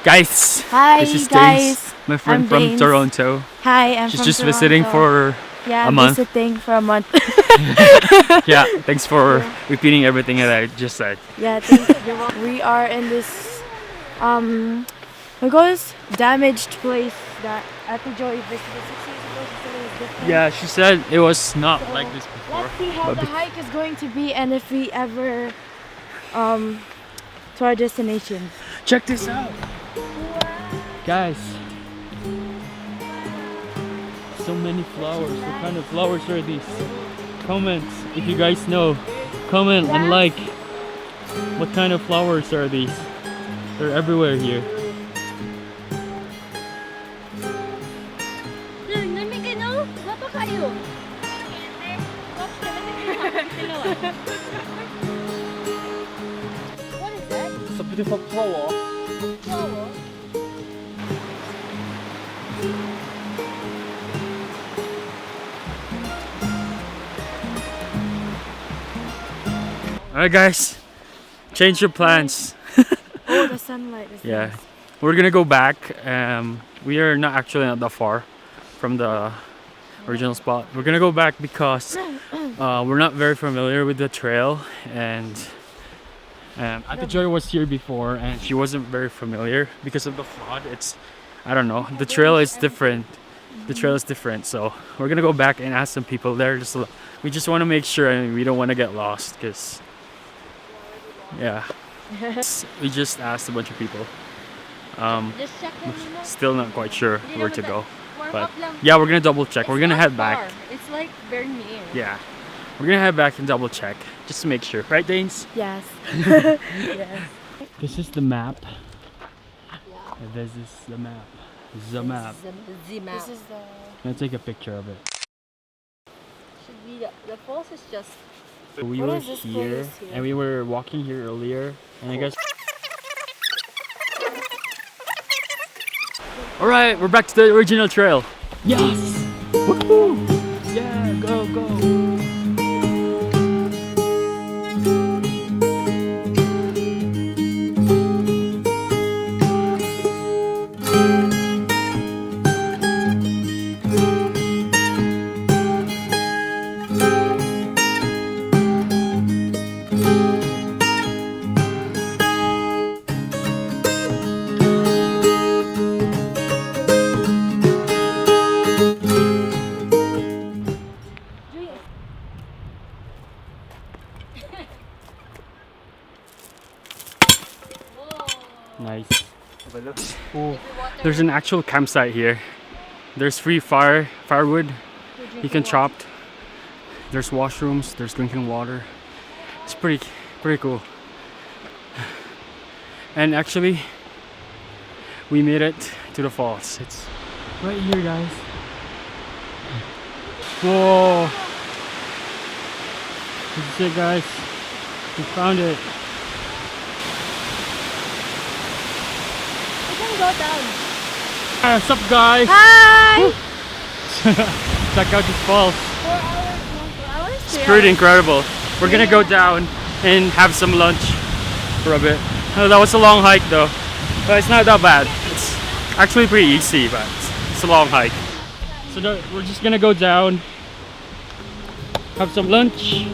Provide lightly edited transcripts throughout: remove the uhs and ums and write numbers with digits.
Guys, Hi this is guys. Danes, my friend I'm from Danes. Toronto. Hi, I'm She's from just Toronto. visiting for yeah, a month. visiting for a month. Yeah, thanks for repeating everything that I just said. Yeah, thank you. We are in this we call this damaged place that Acepedition visited 6 years ago. She said it was different. Yeah, she said it was not So, like this before. let's see how but the hike is going to be and if we ever to our destination. check this out, guys. So many flowers. What kind of flowers are these? Comment if you guys know. Comment and like. What kind of flowers are these? They're everywhere here. What is that? It's a beautiful flower. Flower? Alright guys, change your plans. Oh, the sunlight is Yeah, nice. we're gonna go back. We are not actually not that far from the original spot. We're gonna go back because we're not very familiar with the trail, and Acepedition was here before and she wasn't very familiar because of the flood. I don't know, the trail is different. The trail is different, so we're gonna go back and ask some people there. We just want to make sure, and we don't want to get lost because yeah. We just asked a bunch of people. Still not quite sure where to go, but yeah, we're gonna double check. We're gonna head back. It's like very near. Yeah, we're gonna head back and double check just to make sure, right, Danes? Yes. Yes. This is the map. This is the map. This is the map. This is the. I'm gonna take a picture of it. Should be the falls is just. We What were is this here, place here? and we were walking here earlier, and I guess. All right, we're back to the original trail. Yes! Woohoo! Yeah, go, go! Nice. Oh, there's an actual campsite here. There's free firewood you can chop. There's washrooms, there's drinking water. It's pretty cool. And actually, we made it to the falls. It's right here, guys. Whoa! This is it, guys. We found it. Go down. What's up, guys? Hi! Check out these falls. 4 hours, 4 hours? It's pretty incredible. We're gonna go down and have some lunch for a bit. Oh, that was a long hike though, but it's not that bad. It's actually pretty easy, but it's a long hike. So we're just gonna go down, have some lunch.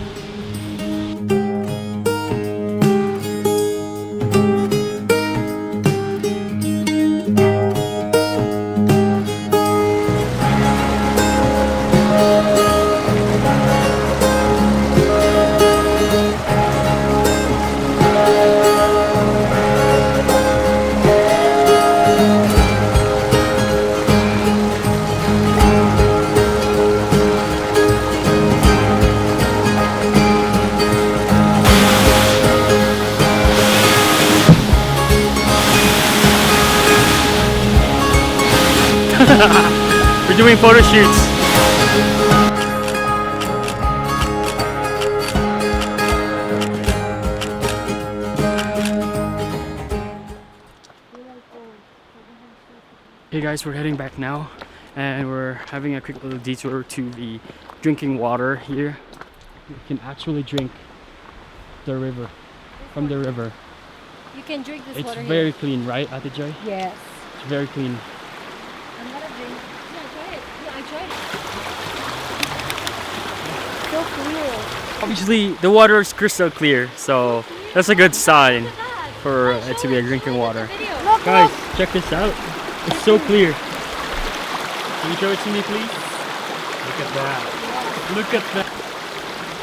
We're doing photo shoots. Hey guys, we're heading back now and we're having a quick little detour to the drinking water here. You can actually drink the river, from the river. You can drink this It's water very here. clean, right, Ate Joy? Yes. It's very clean. I'm gonna drink. Yeah, try it. Yeah, I tried it. So clear. Obviously, the water is crystal clear, so that's a good sign for it to be a drinking water. Look, Guys, look. check this out. It's so clear. Can you show it to me, please? Look at that. Look at that.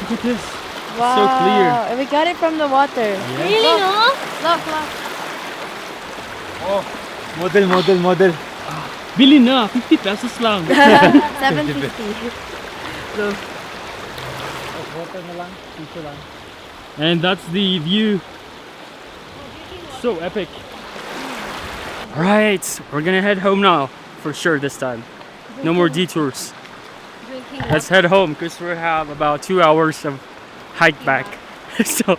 Look at this. Wow. So clear. And we got it from the water. Yeah. Really, no? Look, look. Oh, model. Bili na, 50 pesos lang. 750. So, and that's the view. So epic. Alright, we're gonna head home now. For sure this time. No more detours. Drinking Let's head home because we have about 2 hours of hike back. So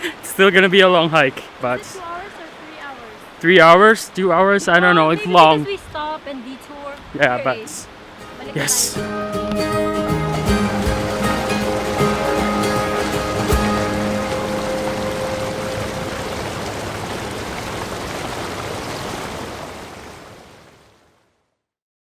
it's still gonna be a long hike. But 2 hours or 3 hours? 3 hours? 2 hours? I don't know. It's Maybe long. because we stop and detour. Yeah, Here but is. yes.